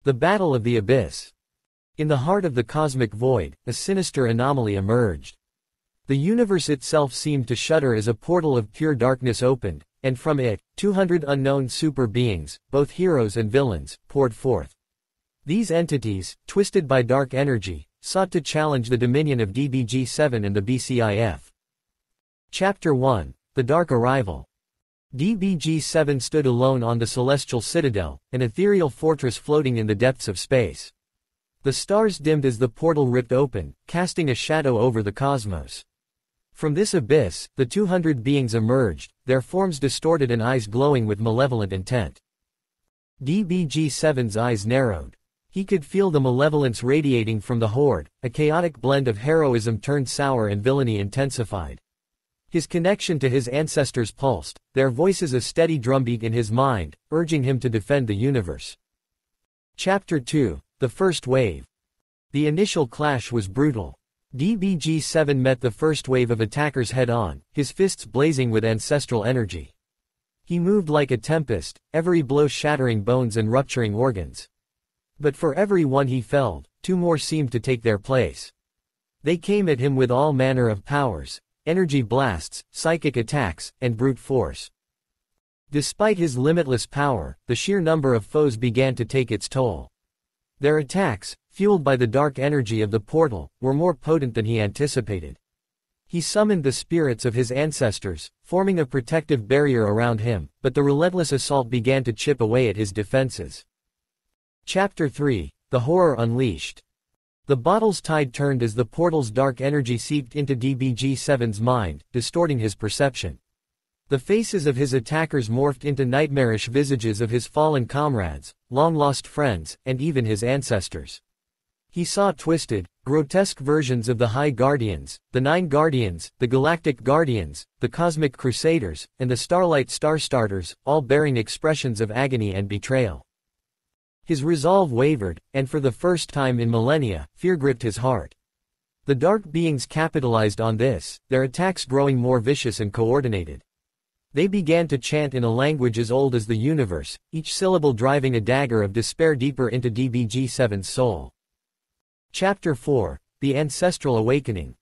The Battle of the Abyss. In the heart of the cosmic void, a sinister anomaly emerged. The universe itself seemed to shudder as a portal of pure darkness opened, and from it, 200 unknown super beings, both heroes and villains, poured forth. These entities, twisted by dark energy, sought to challenge the dominion of DBG-7 and the BCIF. Chapter 1: The Dark Arrival. DBG-7 stood alone on the Celestial Citadel, an ethereal fortress floating in the depths of space. The stars dimmed as the portal ripped open, casting a shadow over the cosmos. From this abyss, the 200 beings emerged, their forms distorted and eyes glowing with malevolent intent. DBG-7's eyes narrowed. He could feel the malevolence radiating from the horde, a chaotic blend of heroism turned sour and villainy intensified. His connection to his ancestors pulsed, their voices a steady drumbeat in his mind, urging him to defend the universe. Chapter 2: The First Wave. The initial clash was brutal. DBG-7 met the first wave of attackers head-on, his fists blazing with ancestral energy. He moved like a tempest, every blow shattering bones and rupturing organs. But for every one he felled, two more seemed to take their place. They came at him with all manner of powers: energy blasts, psychic attacks, and brute force. Despite his limitless power, the sheer number of foes began to take its toll. Their attacks, fueled by the dark energy of the portal, were more potent than he anticipated. He summoned the spirits of his ancestors, forming a protective barrier around him, but the relentless assault began to chip away at his defenses. Chapter 3: The Horror Unleashed. The bottle's tide turned as the portal's dark energy seeped into DBG-7's mind, distorting his perception. The faces of his attackers morphed into nightmarish visages of his fallen comrades, long-lost friends, and even his ancestors. He saw twisted, grotesque versions of the High Guardians, the Nine Guardians, the Galactic Guardians, the Cosmic Crusaders, and the Starlight Starstarters, all bearing expressions of agony and betrayal. His resolve wavered, and for the first time in millennia, fear gripped his heart. The dark beings capitalized on this, their attacks growing more vicious and coordinated. They began to chant in a language as old as the universe, each syllable driving a dagger of despair deeper into DBG-7's soul. Chapter 4: The Ancestral Awakening.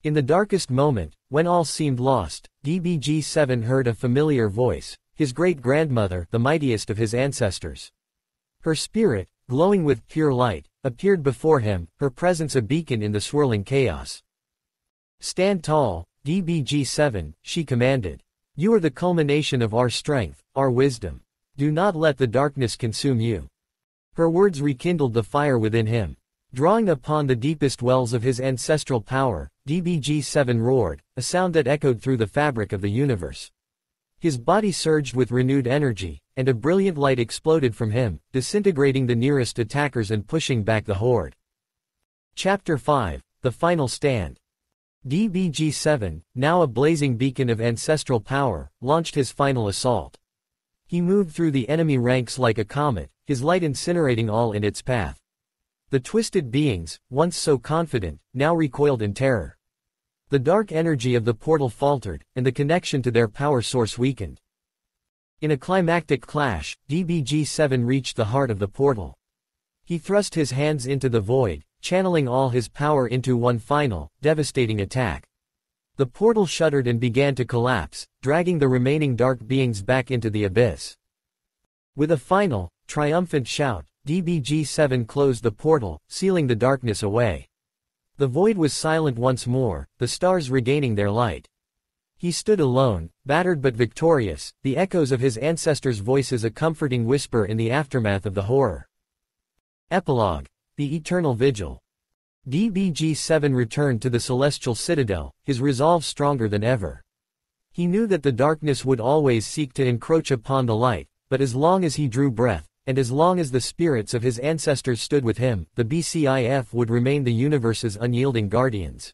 In the darkest moment, when all seemed lost, DBG-7 heard a familiar voice, his great-grandmother, the mightiest of his ancestors. Her spirit, glowing with pure light, appeared before him, her presence a beacon in the swirling chaos. "Stand tall, DBG-7, she commanded. You are the culmination of our strength, our wisdom. Do not let the darkness consume you." Her words rekindled the fire within him. Drawing upon the deepest wells of his ancestral power, DBG-7 roared, a sound that echoed through the fabric of the universe. His body surged with renewed energy, and a brilliant light exploded from him, disintegrating the nearest attackers and pushing back the horde. Chapter 5: The Final Stand. DBG-7, now a blazing beacon of ancestral power, launched his final assault. He moved through the enemy ranks like a comet, his light incinerating all in its path. The twisted beings, once so confident, now recoiled in terror. The dark energy of the portal faltered, and the connection to their power source weakened. In a climactic clash, DBG-7 reached the heart of the portal. He thrust his hands into the void, channeling all his power into one final, devastating attack. The portal shuddered and began to collapse, dragging the remaining dark beings back into the abyss. With a final, triumphant shout, DBG-7 closed the portal, sealing the darkness away. The void was silent once more, the stars regaining their light. He stood alone, battered but victorious, the echoes of his ancestors' voices a comforting whisper in the aftermath of the horror. Epilogue: The Eternal Vigil. DBG-7 returned to the Celestial Citadel, his resolve stronger than ever. He knew that the darkness would always seek to encroach upon the light, but as long as he drew breath, and as long as the spirits of his ancestors stood with him, the BCIF would remain the universe's unyielding guardians.